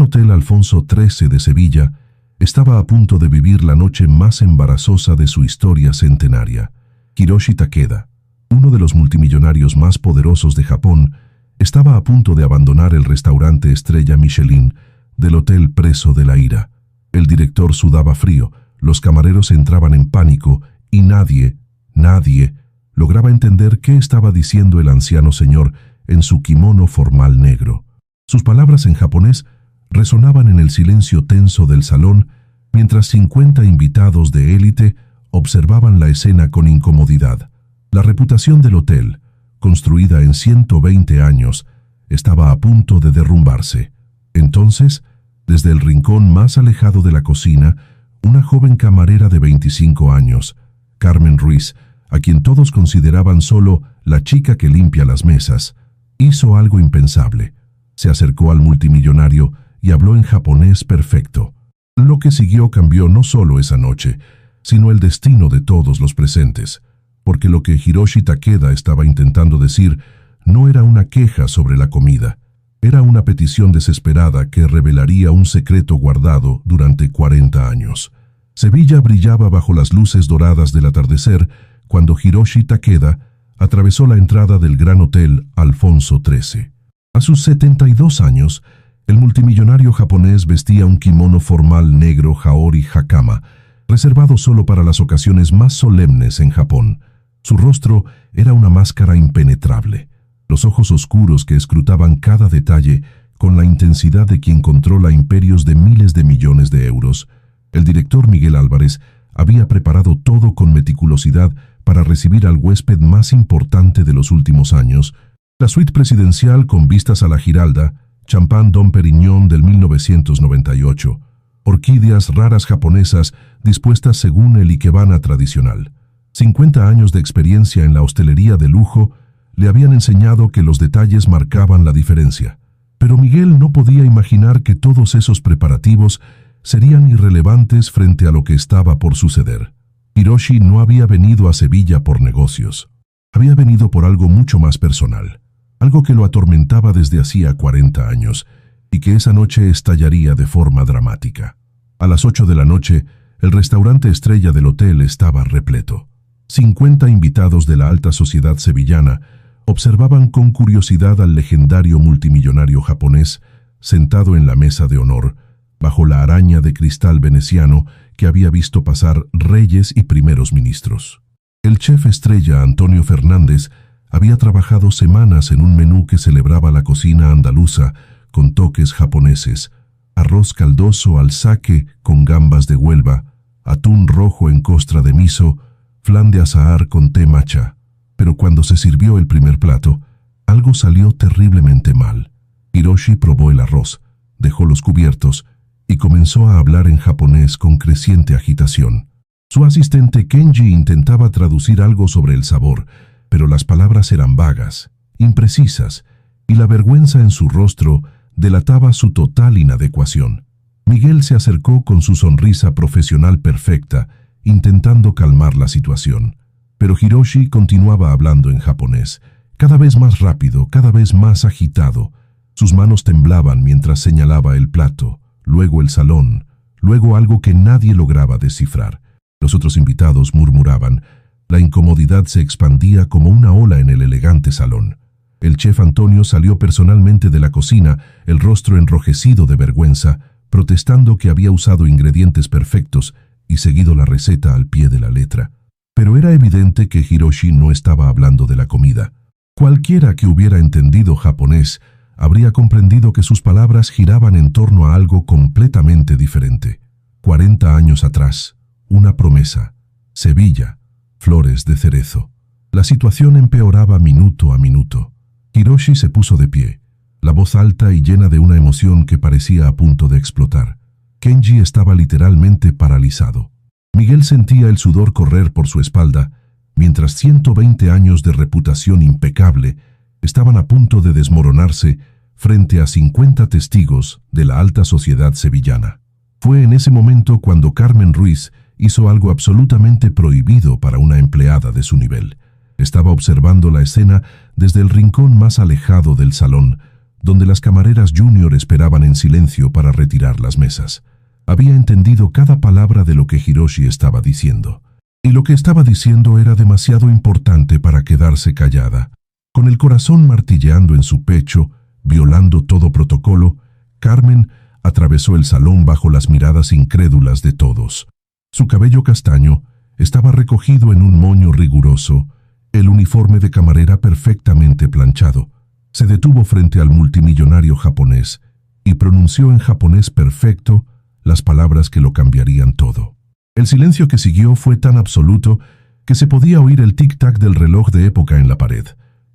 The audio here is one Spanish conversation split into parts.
Hotel Alfonso XIII de Sevilla estaba a punto de vivir la noche más embarazosa de su historia centenaria. Hiroshi Takeda, uno de los multimillonarios más poderosos de Japón, estaba a punto de abandonar el restaurante estrella Michelin del Hotel Preso de la Ira. El director sudaba frío, los camareros entraban en pánico y nadie lograba entender qué estaba diciendo el anciano señor en su kimono formal negro. Sus palabras en japonés resonaban en el silencio tenso del salón mientras 50 invitados de élite observaban la escena con incomodidad. La reputación del hotel, construida en 120 años, estaba a punto de derrumbarse. Entonces, desde el rincón más alejado de la cocina, una joven camarera de 25 años, Carmen Ruiz, a quien todos consideraban solo la chica que limpia las mesas, hizo algo impensable. Se acercó al multimillonario y habló en japonés perfecto. Lo que siguió cambió no solo esa noche, sino el destino de todos los presentes, porque lo que Hiroshi Takeda estaba intentando decir no era una queja sobre la comida, era una petición desesperada que revelaría un secreto guardado durante 40 años. Sevilla brillaba bajo las luces doradas del atardecer cuando Hiroshi Takeda atravesó la entrada del Gran Hotel Alfonso XIII. A sus 72 años, el multimillonario japonés vestía un kimono formal negro Haori Hakama, reservado solo para las ocasiones más solemnes en Japón. Su rostro era una máscara impenetrable, los ojos oscuros que escrutaban cada detalle con la intensidad de quien controla imperios de miles de millones de euros. El director Miguel Álvarez había preparado todo con meticulosidad para recibir al huésped más importante de los últimos años. La suite presidencial con vistas a la Giralda, champán Dom Perignon del 1998, orquídeas raras japonesas dispuestas según el ikebana tradicional. 50 años de experiencia en la hostelería de lujo le habían enseñado que los detalles marcaban la diferencia. Pero Miguel no podía imaginar que todos esos preparativos serían irrelevantes frente a lo que estaba por suceder. Hiroshi no había venido a Sevilla por negocios. Había venido por algo mucho más personal, algo que lo atormentaba desde hacía 40 años y que esa noche estallaría de forma dramática. A las 8 de la noche, el restaurante estrella del hotel estaba repleto. 50 invitados de la alta sociedad sevillana observaban con curiosidad al legendario multimillonario japonés sentado en la mesa de honor, bajo la araña de cristal veneciano que había visto pasar reyes y primeros ministros. El chef estrella Antonio Fernández había trabajado semanas en un menú que celebraba la cocina andaluza con toques japoneses: arroz caldoso al sake con gambas de Huelva, atún rojo en costra de miso, flan de azahar con té matcha. Pero cuando se sirvió el primer plato, algo salió terriblemente mal. Hiroshi probó el arroz, dejó los cubiertos y comenzó a hablar en japonés con creciente agitación. Su asistente Kenji intentaba traducir algo sobre el sabor, pero las palabras eran vagas, imprecisas, y la vergüenza en su rostro delataba su total inadecuación. Miguel se acercó con su sonrisa profesional perfecta, intentando calmar la situación. Pero Hiroshi continuaba hablando en japonés, cada vez más rápido, cada vez más agitado. Sus manos temblaban mientras señalaba el plato, luego el salón, luego algo que nadie lograba descifrar. Los otros invitados murmuraban. La incomodidad se expandía como una ola en el elegante salón. El chef Antonio salió personalmente de la cocina, el rostro enrojecido de vergüenza, protestando que había usado ingredientes perfectos y seguido la receta al pie de la letra. Pero era evidente que Hiroshi no estaba hablando de la comida. Cualquiera que hubiera entendido japonés habría comprendido que sus palabras giraban en torno a algo completamente diferente. 40 años atrás, una promesa: Sevilla, flores de cerezo. La situación empeoraba minuto a minuto. Hiroshi se puso de pie, la voz alta y llena de una emoción que parecía a punto de explotar. Kenji estaba literalmente paralizado. Miguel sentía el sudor correr por su espalda, mientras 120 años de reputación impecable estaban a punto de desmoronarse frente a 50 testigos de la alta sociedad sevillana. Fue en ese momento cuando Carmen Ruiz hizo algo absolutamente prohibido para una empleada de su nivel. Estaba observando la escena desde el rincón más alejado del salón, donde las camareras junior esperaban en silencio para retirar las mesas. Había entendido cada palabra de lo que Hiroshi estaba diciendo. Y lo que estaba diciendo era demasiado importante para quedarse callada. Con el corazón martilleando en su pecho, violando todo protocolo, Carmen atravesó el salón bajo las miradas incrédulas de todos. Su cabello castaño estaba recogido en un moño riguroso, el uniforme de camarera perfectamente planchado. Se detuvo frente al multimillonario japonés y pronunció en japonés perfecto las palabras que lo cambiarían todo. El silencio que siguió fue tan absoluto que se podía oír el tic-tac del reloj de época en la pared.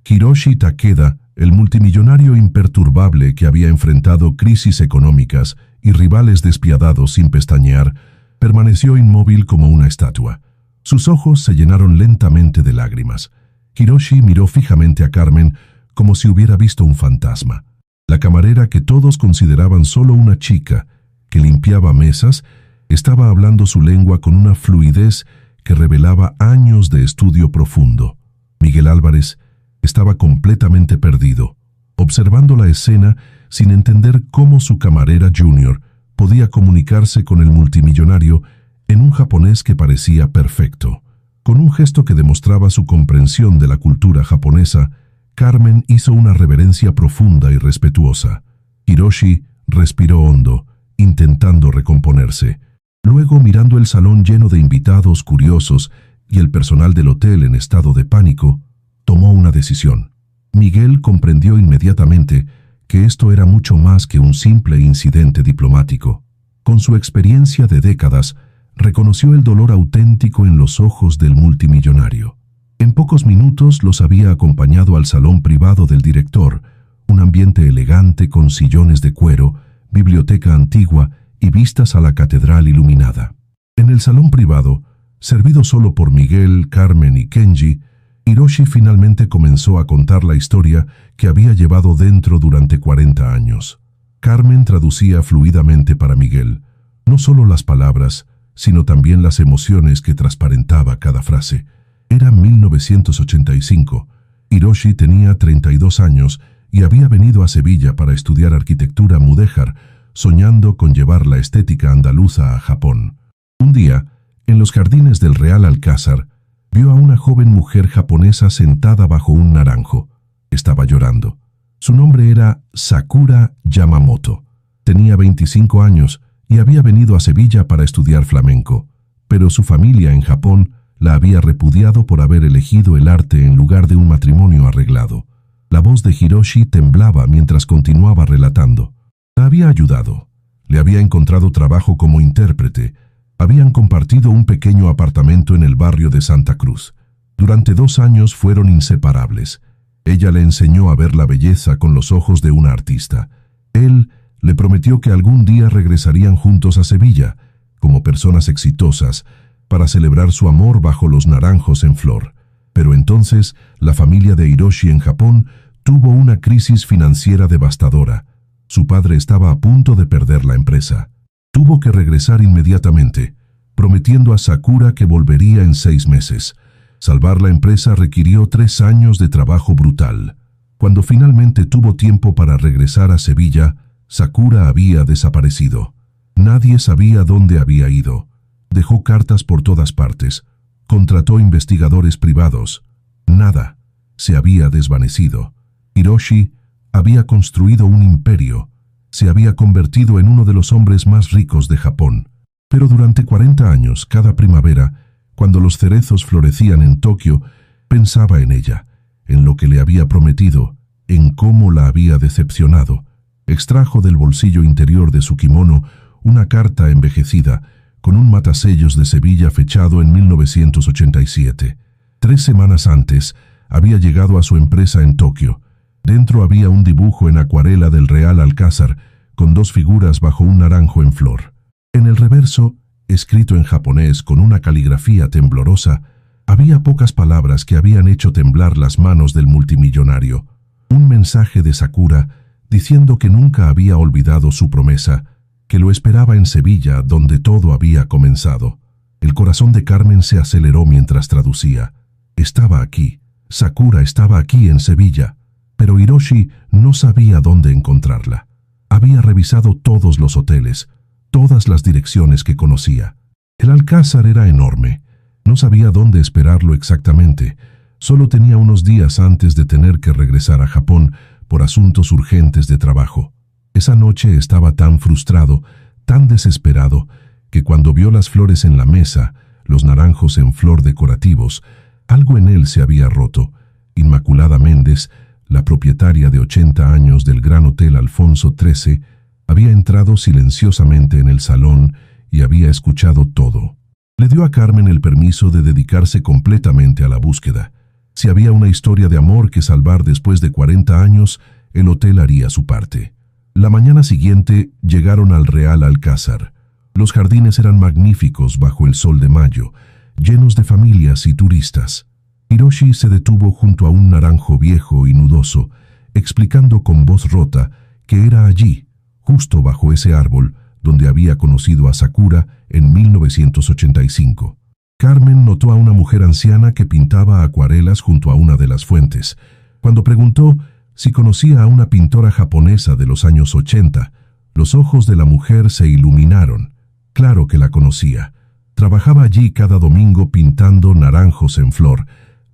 Hiroshi Takeda, el multimillonario imperturbable que había enfrentado crisis económicas y rivales despiadados sin pestañear, permaneció inmóvil como una estatua. Sus ojos se llenaron lentamente de lágrimas. Hiroshi miró fijamente a Carmen como si hubiera visto un fantasma. La camarera, que todos consideraban solo una chica que limpiaba mesas, estaba hablando su lengua con una fluidez que revelaba años de estudio profundo. Miguel Álvarez estaba completamente perdido, observando la escena sin entender cómo su camarera junior podía comunicarse con el multimillonario en un japonés que parecía perfecto. Con un gesto que demostraba su comprensión de la cultura japonesa, Carmen hizo una reverencia profunda y respetuosa. Hiroshi respiró hondo, intentando recomponerse. Luego, mirando el salón lleno de invitados curiosos y el personal del hotel en estado de pánico, tomó una decisión. Miguel comprendió inmediatamente que esto era mucho más que un simple incidente diplomático. Con su experiencia de décadas, reconoció el dolor auténtico en los ojos del multimillonario. En pocos minutos los había acompañado al salón privado del director, un ambiente elegante con sillones de cuero, biblioteca antigua y vistas a la catedral iluminada. En el salón privado, servido solo por Miguel, Carmen y Kenji, Hiroshi finalmente comenzó a contar la historia que había llevado dentro durante 40 años. Carmen traducía fluidamente para Miguel, no solo las palabras, sino también las emociones que transparentaba cada frase. Era 1985. Hiroshi tenía 32 años y había venido a Sevilla para estudiar arquitectura mudéjar, soñando con llevar la estética andaluza a Japón. Un día, en los jardines del Real Alcázar, vio a una joven mujer japonesa sentada bajo un naranjo. Estaba llorando. Su nombre era Sakura Yamamoto. Tenía 25 años y había venido a Sevilla para estudiar flamenco, pero su familia en Japón la había repudiado por haber elegido el arte en lugar de un matrimonio arreglado. La voz de Hiroshi temblaba mientras continuaba relatando. La había ayudado. Le había encontrado trabajo como intérprete. Habían compartido un pequeño apartamento en el barrio de Santa Cruz. Durante 2 años fueron inseparables. Ella le enseñó a ver la belleza con los ojos de una artista. Él le prometió que algún día regresarían juntos a Sevilla, como personas exitosas, para celebrar su amor bajo los naranjos en flor. Pero entonces, la familia de Hiroshi en Japón tuvo una crisis financiera devastadora. Su padre estaba a punto de perder la empresa. Tuvo que regresar inmediatamente, prometiendo a Sakura que volvería en 6 meses. Salvar la empresa requirió 3 años de trabajo brutal. Cuando finalmente tuvo tiempo para regresar a Sevilla, Sakura había desaparecido. Nadie sabía dónde había ido. Dejó cartas por todas partes. Contrató investigadores privados. Nada. Se había desvanecido. Hiroshi había construido un imperio. Se había convertido en uno de los hombres más ricos de Japón. Pero durante 40 años, cada primavera, cuando los cerezos florecían en Tokio, pensaba en ella, en lo que le había prometido, en cómo la había decepcionado. Extrajo del bolsillo interior de su kimono una carta envejecida, con un matasellos de Sevilla fechado en 1987. 3 semanas antes, había llegado a su empresa en Tokio. Dentro había un dibujo en acuarela del Real Alcázar, con 2 figuras bajo un naranjo en flor. En el reverso, escrito en japonés con una caligrafía temblorosa, había pocas palabras que habían hecho temblar las manos del multimillonario. Un mensaje de Sakura diciendo que nunca había olvidado su promesa, que lo esperaba en Sevilla, donde todo había comenzado. El corazón de Carmen se aceleró mientras traducía. Estaba aquí. Sakura estaba aquí en Sevilla. Pero Hiroshi no sabía dónde encontrarla. Había revisado todos los hoteles, todas las direcciones que conocía. El Alcázar era enorme. No sabía dónde esperarlo exactamente. Solo tenía unos días antes de tener que regresar a Japón por asuntos urgentes de trabajo. Esa noche estaba tan frustrado, tan desesperado, que cuando vio las flores en la mesa, los naranjos en flor decorativos, algo en él se había roto. Inmaculada Méndez, la propietaria de 80 años del Gran Hotel Alfonso XIII, había entrado silenciosamente en el salón y había escuchado todo. Le dio a Carmen el permiso de dedicarse completamente a la búsqueda. Si había una historia de amor que salvar después de 40 años, el hotel haría su parte. La mañana siguiente llegaron al Real Alcázar. Los jardines eran magníficos bajo el sol de mayo, llenos de familias y turistas. Hiroshi se detuvo junto a un naranjo viejo y nudoso, explicando con voz rota que era allí, justo bajo ese árbol, donde había conocido a Sakura en 1985. Carmen notó a una mujer anciana que pintaba acuarelas junto a una de las fuentes. Cuando preguntó si conocía a una pintora japonesa de los años 80, los ojos de la mujer se iluminaron. Claro que la conocía. Trabajaba allí cada domingo pintando naranjos en flor.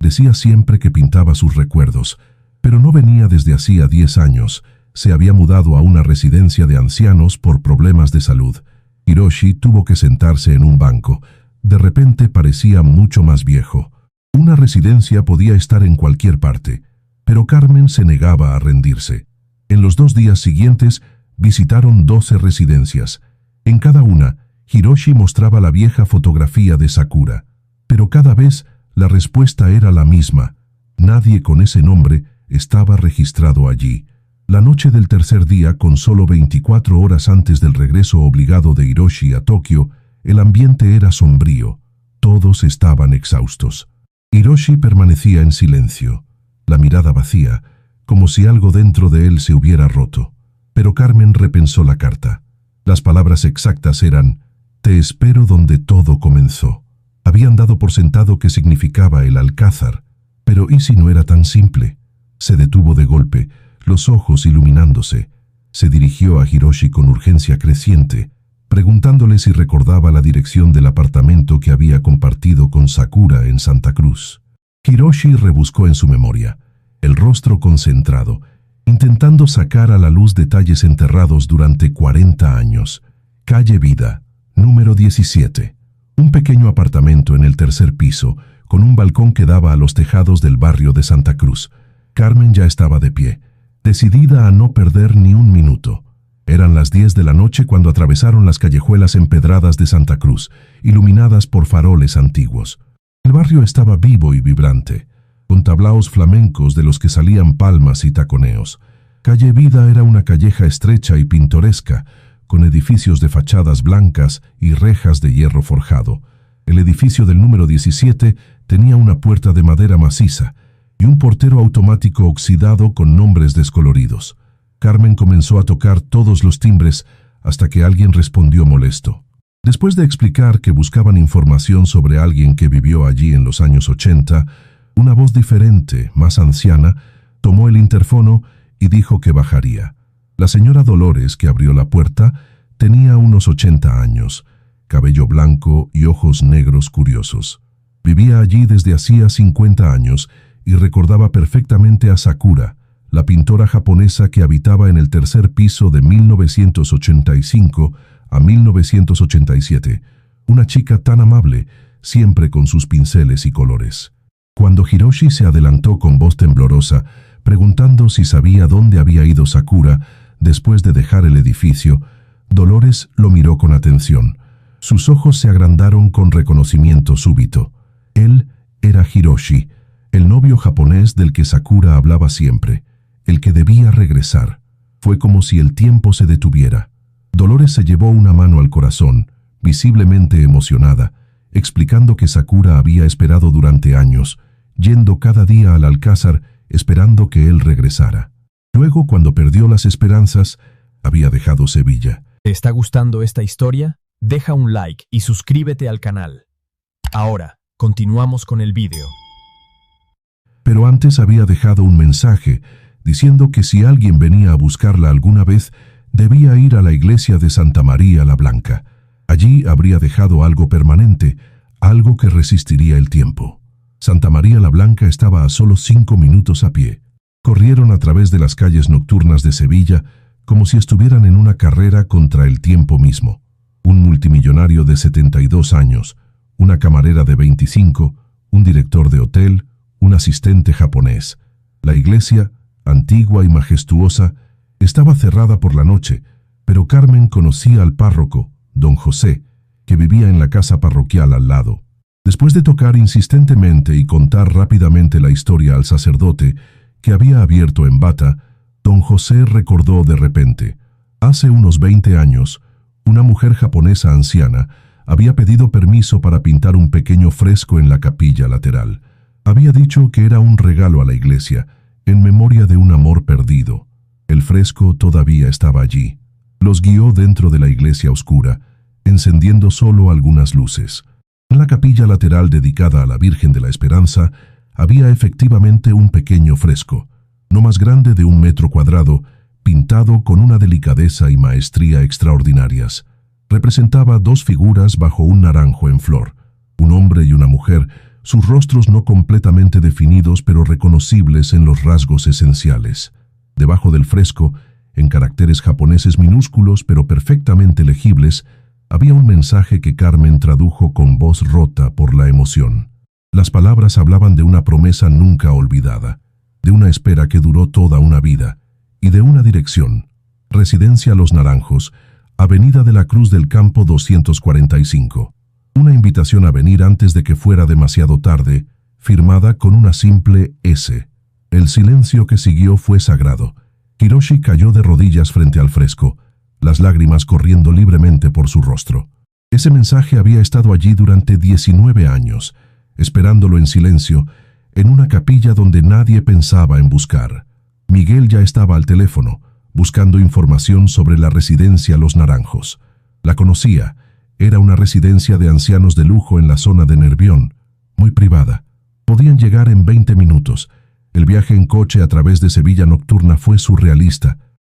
Decía siempre que pintaba sus recuerdos, pero no venía desde hacía 10 años. Se había mudado a una residencia de ancianos por problemas de salud. Hiroshi tuvo que sentarse en un banco. De repente parecía mucho más viejo. Una residencia podía estar en cualquier parte, pero Carmen se negaba a rendirse. En los 2 días siguientes visitaron 12 residencias. En cada una, Hiroshi mostraba la vieja fotografía de Sakura, pero cada vez la respuesta era la misma. Nadie con ese nombre estaba registrado allí. La noche del tercer día, con solo 24 horas antes del regreso obligado de Hiroshi a Tokio, el ambiente era sombrío. Todos estaban exhaustos. Hiroshi permanecía en silencio, la mirada vacía, como si algo dentro de él se hubiera roto. Pero Carmen repensó la carta. Las palabras exactas eran: «Te espero donde todo comenzó». Habían dado por sentado que significaba el Alcázar, pero ¿y si no era tan simple? Se detuvo de golpe, los ojos iluminándose. Se dirigió a Hiroshi con urgencia creciente, preguntándole si recordaba la dirección del apartamento que había compartido con Sakura en Santa Cruz. Hiroshi rebuscó en su memoria, el rostro concentrado, intentando sacar a la luz detalles enterrados durante 40 años. Calle Vida, número 17. Un pequeño apartamento en el tercer piso, con un balcón que daba a los tejados del barrio de Santa Cruz. Carmen ya estaba de pie, decidida a no perder ni un minuto. Eran las 10 de la noche cuando atravesaron las callejuelas empedradas de Santa Cruz, iluminadas por faroles antiguos. El barrio estaba vivo y vibrante, con tablaos flamencos de los que salían palmas y taconeos. Calle Vida era una calleja estrecha y pintoresca, con edificios de fachadas blancas y rejas de hierro forjado. El edificio del número 17 tenía una puerta de madera maciza y un portero automático oxidado con nombres descoloridos. Carmen comenzó a tocar todos los timbres hasta que alguien respondió molesto. Después de explicar que buscaban información sobre alguien que vivió allí en los años 80, una voz diferente, más anciana, tomó el interfono y dijo que bajaría. La señora Dolores, que abrió la puerta, tenía unos 80 años, cabello blanco y ojos negros curiosos. Vivía allí desde hacía 50 años y recordaba perfectamente a Sakura, la pintora japonesa que habitaba en el tercer piso de 1985 a 1987, una chica tan amable, siempre con sus pinceles y colores. Cuando Hiroshi se adelantó con voz temblorosa, preguntando si sabía dónde había ido Sakura después de dejar el edificio, Dolores lo miró con atención. Sus ojos se agrandaron con reconocimiento súbito. Él era Hiroshi, el novio japonés del que Sakura hablaba siempre, el que debía regresar. Fue como si el tiempo se detuviera. Dolores se llevó una mano al corazón, visiblemente emocionada, explicando que Sakura había esperado durante años, yendo cada día al Alcázar esperando que él regresara. Luego, cuando perdió las esperanzas, había dejado Sevilla. ¿Te está gustando esta historia? Deja un like y suscríbete al canal. Ahora, continuamos con el vídeo. Pero antes había dejado un mensaje diciendo que si alguien venía a buscarla alguna vez, debía ir a la iglesia de Santa María la Blanca. Allí habría dejado algo permanente, algo que resistiría el tiempo. Santa María la Blanca estaba a solo 5 minutos a pie. Corrieron a través de las calles nocturnas de Sevilla como si estuvieran en una carrera contra el tiempo mismo. Un multimillonario de 72 años, una camarera de 25, un director de hotel, un asistente japonés. La iglesia, antigua y majestuosa, estaba cerrada por la noche, pero Carmen conocía al párroco, don José, que vivía en la casa parroquial al lado. Después de tocar insistentemente y contar rápidamente la historia al sacerdote, que había abierto en bata, don José recordó de repente. Hace unos 20 años, una mujer japonesa anciana había pedido permiso para pintar un pequeño fresco en la capilla lateral. Había dicho que era un regalo a la iglesia, en memoria de un amor perdido. El fresco todavía estaba allí. Los guió dentro de la iglesia oscura, encendiendo solo algunas luces. En la capilla lateral dedicada a la Virgen de la Esperanza, había efectivamente un pequeño fresco, no más grande de 1 metro cuadrado, pintado con una delicadeza y maestría extraordinarias. Representaba 2 figuras bajo un naranjo en flor, un hombre y una mujer, sus rostros no completamente definidos pero reconocibles en los rasgos esenciales. Debajo del fresco, en caracteres japoneses minúsculos pero perfectamente legibles, había un mensaje que Carmen tradujo con voz rota por la emoción. Las palabras hablaban de una promesa nunca olvidada, de una espera que duró toda una vida, y de una dirección: Residencia Los Naranjos, Avenida de la Cruz del Campo 245. Una invitación a venir antes de que fuera demasiado tarde, firmada con una simple S. El silencio que siguió fue sagrado. Hiroshi cayó de rodillas frente al fresco, las lágrimas corriendo libremente por su rostro. Ese mensaje había estado allí durante 19 años, esperándolo en silencio, en una capilla donde nadie pensaba en buscar. Miguel ya estaba al teléfono, buscando información sobre la residencia Los Naranjos. La conocía. Era una residencia de ancianos de lujo en la zona de Nervión, muy privada. Podían llegar en 20 minutos. El viaje en coche a través de Sevilla nocturna fue surrealista.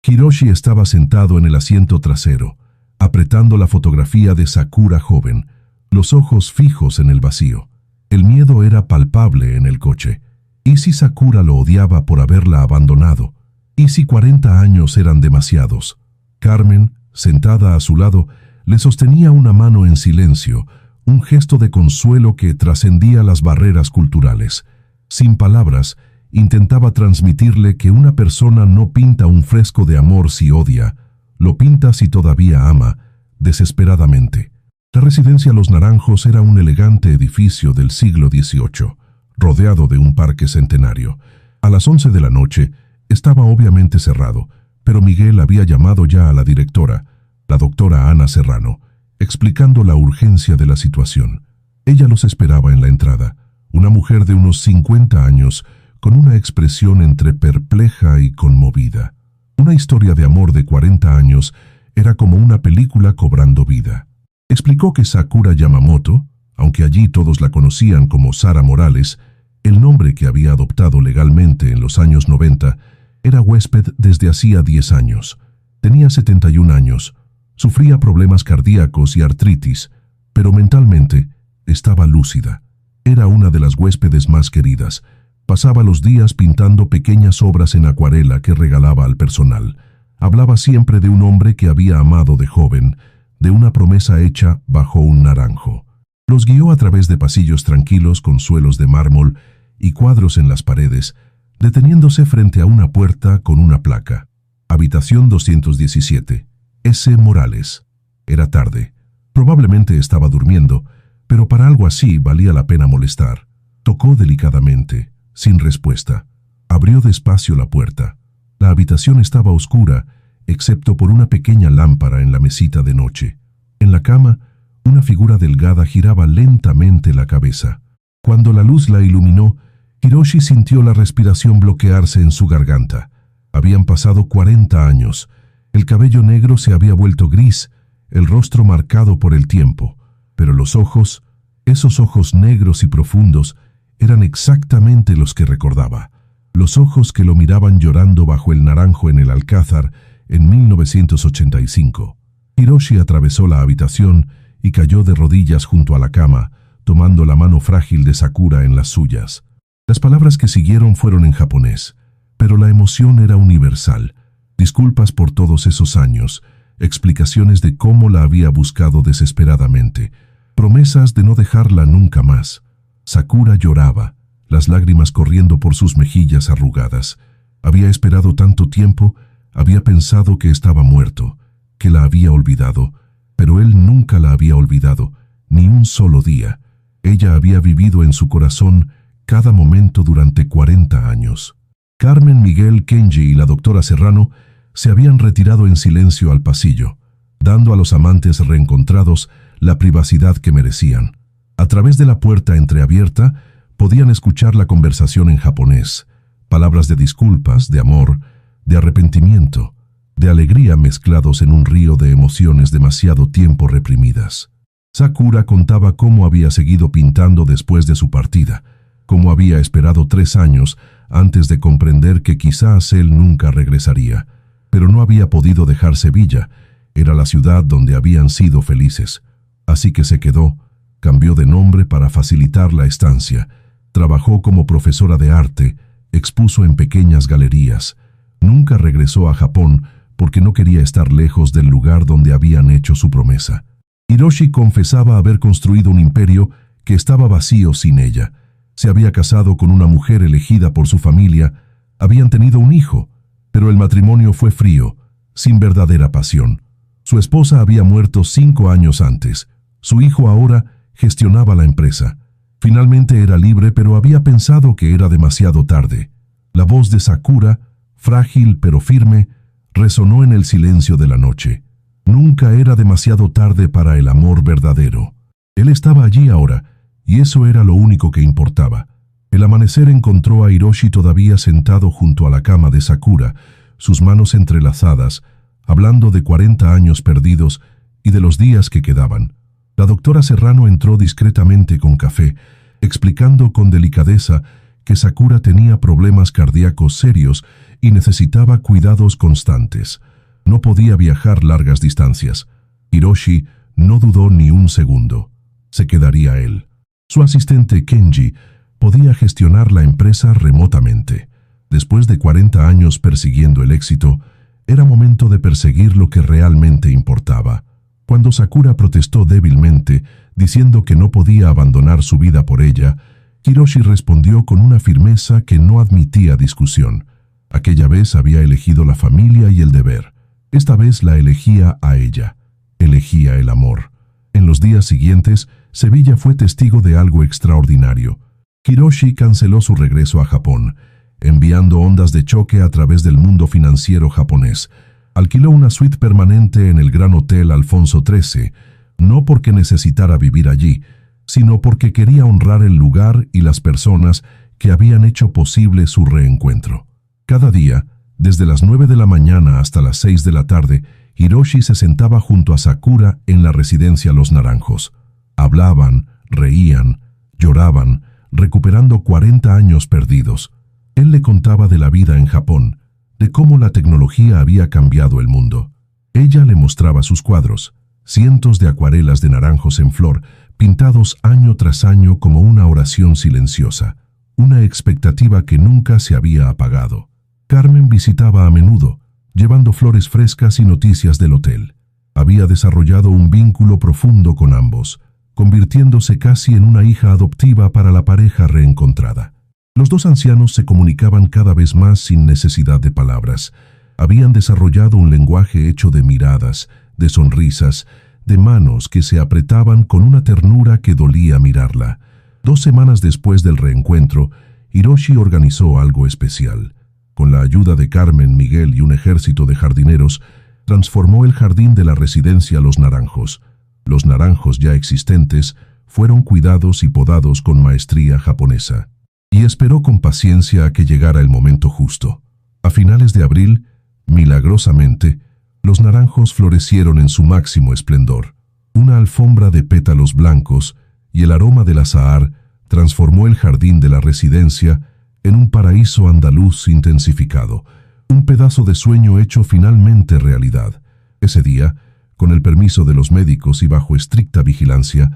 Hiroshi estaba sentado en el asiento trasero, apretando la fotografía de Sakura joven, los ojos fijos en el vacío. El miedo era palpable en el coche. ¿Y si Sakura lo odiaba por haberla abandonado? ¿Y si 40 años eran demasiados? Carmen, sentada a su lado, le sostenía una mano en silencio, un gesto de consuelo que trascendía las barreras culturales. Sin palabras, intentaba transmitirle que una persona no pinta un fresco de amor si odia, lo pinta si todavía ama, desesperadamente. La residencia Los Naranjos era un elegante edificio del siglo XVIII, rodeado de un parque centenario. A las 11 de la noche estaba obviamente cerrado, pero Miguel había llamado ya a la directora, la doctora Ana Serrano, explicando la urgencia de la situación. Ella los esperaba en la entrada, una mujer de unos 50 años, con una expresión entre perpleja y conmovida. Una historia de amor de 40 años era como una película cobrando vida. Explicó que Sakura Yamamoto, aunque allí todos la conocían como Sara Morales, el nombre que había adoptado legalmente en los años 90, era huésped desde hacía 10 años. Tenía 71 años, sufría problemas cardíacos y artritis, pero mentalmente estaba lúcida. Era una de las huéspedes más queridas. Pasaba los días pintando pequeñas obras en acuarela que regalaba al personal. Hablaba siempre de un hombre que había amado de joven, de una promesa hecha bajo un naranjo. Los guió a través de pasillos tranquilos con suelos de mármol y cuadros en las paredes, deteniéndose frente a una puerta con una placa. Habitación 217. S. Morales. Era tarde. Probablemente estaba durmiendo, pero para algo así valía la pena molestar. Tocó delicadamente, sin respuesta. Abrió despacio la puerta. La habitación estaba oscura, excepto por una pequeña lámpara en la mesita de noche. En la cama, una figura delgada giraba lentamente la cabeza. Cuando la luz la iluminó, Hiroshi sintió la respiración bloquearse en su garganta. Habían pasado 40 años. El cabello negro se había vuelto gris, el rostro marcado por el tiempo. Pero los ojos, esos ojos negros y profundos, eran exactamente los que recordaba. los ojos que lo miraban llorando bajo el naranjo en el Alcázar en 1985. Hiroshi atravesó la habitación y cayó de rodillas junto a la cama, tomando la mano frágil de Sakura en las suyas. Las palabras que siguieron fueron en japonés, pero la emoción era universal. Disculpas por todos esos años, explicaciones de cómo la había buscado desesperadamente, promesas de no dejarla nunca más. Sakura lloraba, las lágrimas corriendo por sus mejillas arrugadas. Había esperado tanto tiempo, había pensado que estaba muerto, que la había olvidado, pero él nunca la había olvidado, ni un solo día. Ella había vivido en su corazón cada momento durante 40 años. Carmen, Miguel, Kenji y la doctora Serrano se habían retirado en silencio al pasillo, dando a los amantes reencontrados la privacidad que merecían. A través de la puerta entreabierta podían escuchar la conversación en japonés, palabras de disculpas, de amor, de arrepentimiento, de alegría mezclados en un río de emociones demasiado tiempo reprimidas. Sakura contaba cómo había seguido pintando después de su partida, cómo había esperado 3 años antes de comprender que quizás él nunca regresaría, pero no había podido dejar Sevilla. Era la ciudad donde habían sido felices. Así que se quedó, cambió de nombre para facilitar la estancia, trabajó como profesora de arte, expuso en pequeñas galerías. Nunca regresó a Japón porque no quería estar lejos del lugar donde habían hecho su promesa. Hiroshi confesaba haber construido un imperio que estaba vacío sin ella. Se había casado con una mujer elegida por su familia, habían tenido un hijo, pero el matrimonio fue frío, sin verdadera pasión. Su esposa había muerto 5 años antes. Su hijo ahora gestionaba la empresa. Finalmente era libre, pero había pensado que era demasiado tarde. La voz de Sakura, frágil pero firme, resonó en el silencio de la noche. Nunca era demasiado tarde para el amor verdadero. Él estaba allí ahora, y eso era lo único que importaba. El amanecer encontró a Hiroshi todavía sentado junto a la cama de Sakura, sus manos entrelazadas, hablando de 40 años perdidos y de los días que quedaban. La doctora Serrano entró discretamente con café, explicando con delicadeza que Sakura tenía problemas cardíacos serios y necesitaba cuidados constantes. No podía viajar largas distancias. Hiroshi no dudó ni un segundo. Se quedaría él. Su asistente Kenji podía gestionar la empresa remotamente. Después de 40 años persiguiendo el éxito, era momento de perseguir lo que realmente importaba. Cuando Sakura protestó débilmente, diciendo que no podía abandonar su vida por ella, Hiroshi respondió con una firmeza que no admitía discusión. Aquella vez había elegido la familia y el deber. Esta vez la elegía a ella. Elegía el amor. En los días siguientes, Sevilla fue testigo de algo extraordinario. Hiroshi canceló su regreso a Japón, enviando ondas de choque a través del mundo financiero japonés. Alquiló una suite permanente en el Gran Hotel Alfonso XIII, no porque necesitara vivir allí, sino porque quería honrar el lugar y las personas que habían hecho posible su reencuentro. Cada día, desde las 9 de la mañana hasta las 6 de la tarde, Hiroshi se sentaba junto a Sakura en la residencia Los Naranjos. Hablaban, reían, lloraban, recuperando 40 años perdidos. Él le contaba de la vida en Japón, de cómo la tecnología había cambiado el mundo. Ella le mostraba sus cuadros, cientos de acuarelas de naranjos en flor, pintados año tras año como una oración silenciosa, una expectativa que nunca se había apagado. Carmen visitaba a menudo, llevando flores frescas y noticias del hotel. Había desarrollado un vínculo profundo con ambos, convirtiéndose casi en una hija adoptiva para la pareja reencontrada. Los dos ancianos se comunicaban cada vez más sin necesidad de palabras. Habían desarrollado un lenguaje hecho de miradas, de sonrisas, de manos que se apretaban con una ternura que dolía mirarla. 2 semanas después del reencuentro, Hiroshi organizó algo especial. Con la ayuda de Carmen, Miguel y un ejército de jardineros, transformó el jardín de la residencia Los Naranjos. Los naranjos ya existentes fueron cuidados y podados con maestría japonesa. Y esperó con paciencia a que llegara el momento justo. A finales de abril, milagrosamente, los naranjos florecieron en su máximo esplendor. Una alfombra de pétalos blancos y el aroma del azahar transformó el jardín de la residencia en un paraíso andaluz intensificado, un pedazo de sueño hecho finalmente realidad. Ese día, con el permiso de los médicos y bajo estricta vigilancia,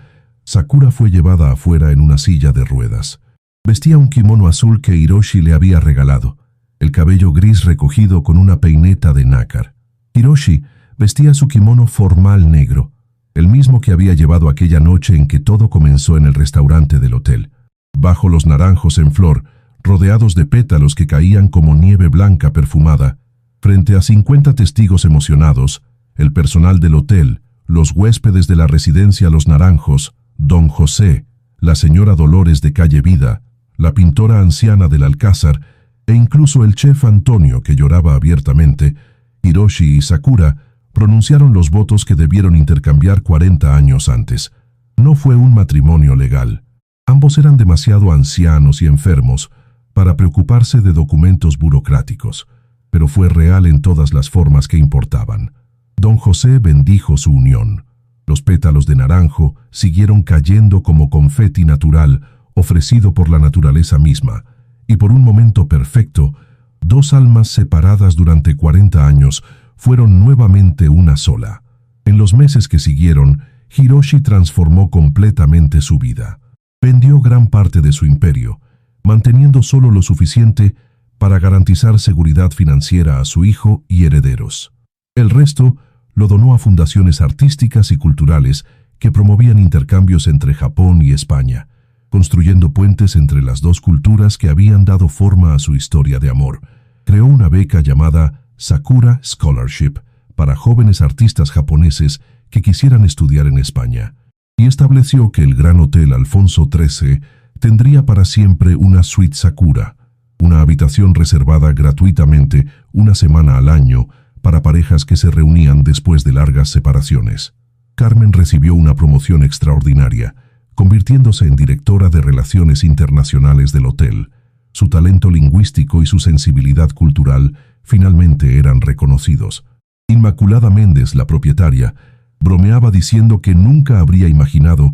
Sakura fue llevada afuera en una silla de ruedas. Vestía un kimono azul que Hiroshi le había regalado, el cabello gris recogido con una peineta de nácar. Hiroshi vestía su kimono formal negro, el mismo que había llevado aquella noche en que todo comenzó en el restaurante del hotel. Bajo los naranjos en flor, rodeados de pétalos que caían como nieve blanca perfumada, frente a 50 testigos emocionados, el personal del hotel, los huéspedes de la residencia Los Naranjos, Don José, la señora Dolores de Calle Vida, la pintora anciana del Alcázar e incluso el chef Antonio, que lloraba abiertamente, Hiroshi y Sakura pronunciaron los votos que debieron intercambiar 40 años antes. No fue un matrimonio legal. Ambos eran demasiado ancianos y enfermos para preocuparse de documentos burocráticos, pero fue real en todas las formas que importaban. Don José bendijo su unión. Los pétalos de naranjo siguieron cayendo como confeti natural ofrecido por la naturaleza misma, y por un momento perfecto, dos almas separadas durante 40 años fueron nuevamente una sola. En los meses que siguieron, Hiroshi transformó completamente su vida. Vendió gran parte de su imperio, manteniendo solo lo suficiente para garantizar seguridad financiera a su hijo y herederos. El resto lo donó a fundaciones artísticas y culturales que promovían intercambios entre Japón y España, construyendo puentes entre las dos culturas que habían dado forma a su historia de amor. Creó una beca llamada Sakura Scholarship para jóvenes artistas japoneses que quisieran estudiar en España, y estableció que el Gran Hotel Alfonso XIII tendría para siempre una suite Sakura, una habitación reservada gratuitamente una semana al año para parejas que se reunían después de largas separaciones. Carmen recibió una promoción extraordinaria, convirtiéndose en directora de Relaciones Internacionales del hotel. Su talento lingüístico y su sensibilidad cultural finalmente eran reconocidos. Inmaculada Méndez, la propietaria, bromeaba diciendo que nunca habría imaginado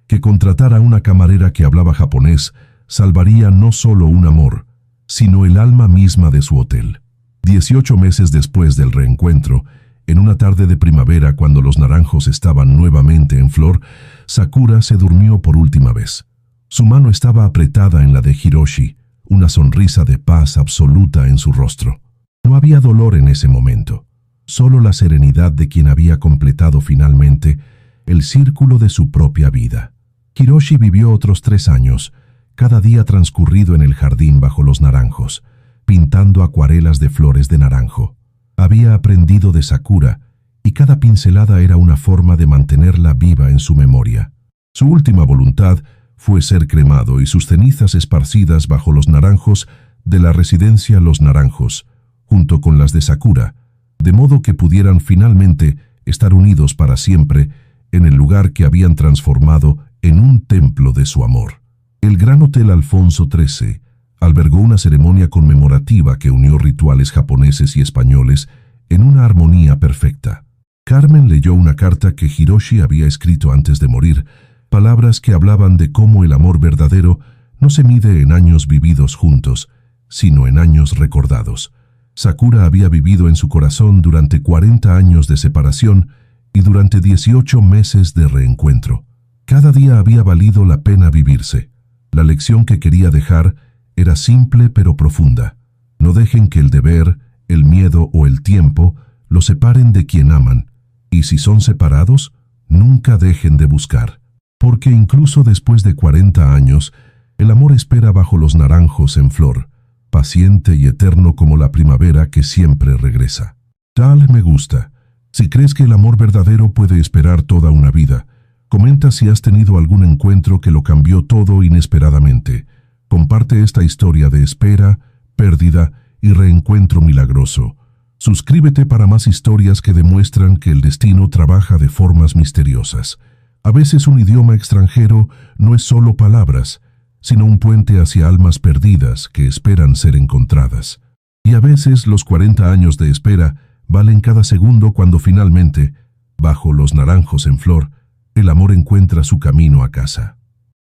que contratar a una camarera que hablaba japonés salvaría no solo un amor, sino el alma misma de su hotel. 18 meses después del reencuentro, en una tarde de primavera cuando los naranjos estaban nuevamente en flor, Sakura se durmió por última vez. Su mano estaba apretada en la de Hiroshi, una sonrisa de paz absoluta en su rostro. No había dolor en ese momento, solo la serenidad de quien había completado finalmente el círculo de su propia vida. Hiroshi vivió otros 3 años, cada día transcurrido en el jardín bajo los naranjos, pintando acuarelas de flores de naranjo. Había aprendido de Sakura, y cada pincelada era una forma de mantenerla viva en su memoria. Su última voluntad fue ser cremado y sus cenizas esparcidas bajo los naranjos de la residencia Los Naranjos, junto con las de Sakura, de modo que pudieran finalmente estar unidos para siempre en el lugar que habían transformado en un templo de su amor. El Gran Hotel Alfonso XIII albergó una ceremonia conmemorativa que unió rituales japoneses y españoles en una armonía perfecta. Carmen leyó una carta que Hiroshi había escrito antes de morir, palabras que hablaban de cómo el amor verdadero no se mide en años vividos juntos, sino en años recordados. Sakura había vivido en su corazón durante 40 años de separación y durante 18 meses de reencuentro. Cada día había valido la pena vivirse. La lección que quería dejar era simple pero profunda. No dejen que el deber, el miedo o el tiempo los separen de quien aman, y si son separados, nunca dejen de buscar. Porque incluso después de 40 años, el amor espera bajo los naranjos en flor, paciente y eterno como la primavera que siempre regresa. Tal me gusta. Si crees que el amor verdadero puede esperar toda una vida, comenta si has tenido algún encuentro que lo cambió todo inesperadamente. Comparte esta historia de espera, pérdida y reencuentro milagroso. Suscríbete para más historias que demuestran que el destino trabaja de formas misteriosas. A veces un idioma extranjero no es solo palabras, sino un puente hacia almas perdidas que esperan ser encontradas. Y a veces los 40 años de espera valen cada segundo cuando finalmente, bajo los naranjos en flor, el amor encuentra su camino a casa.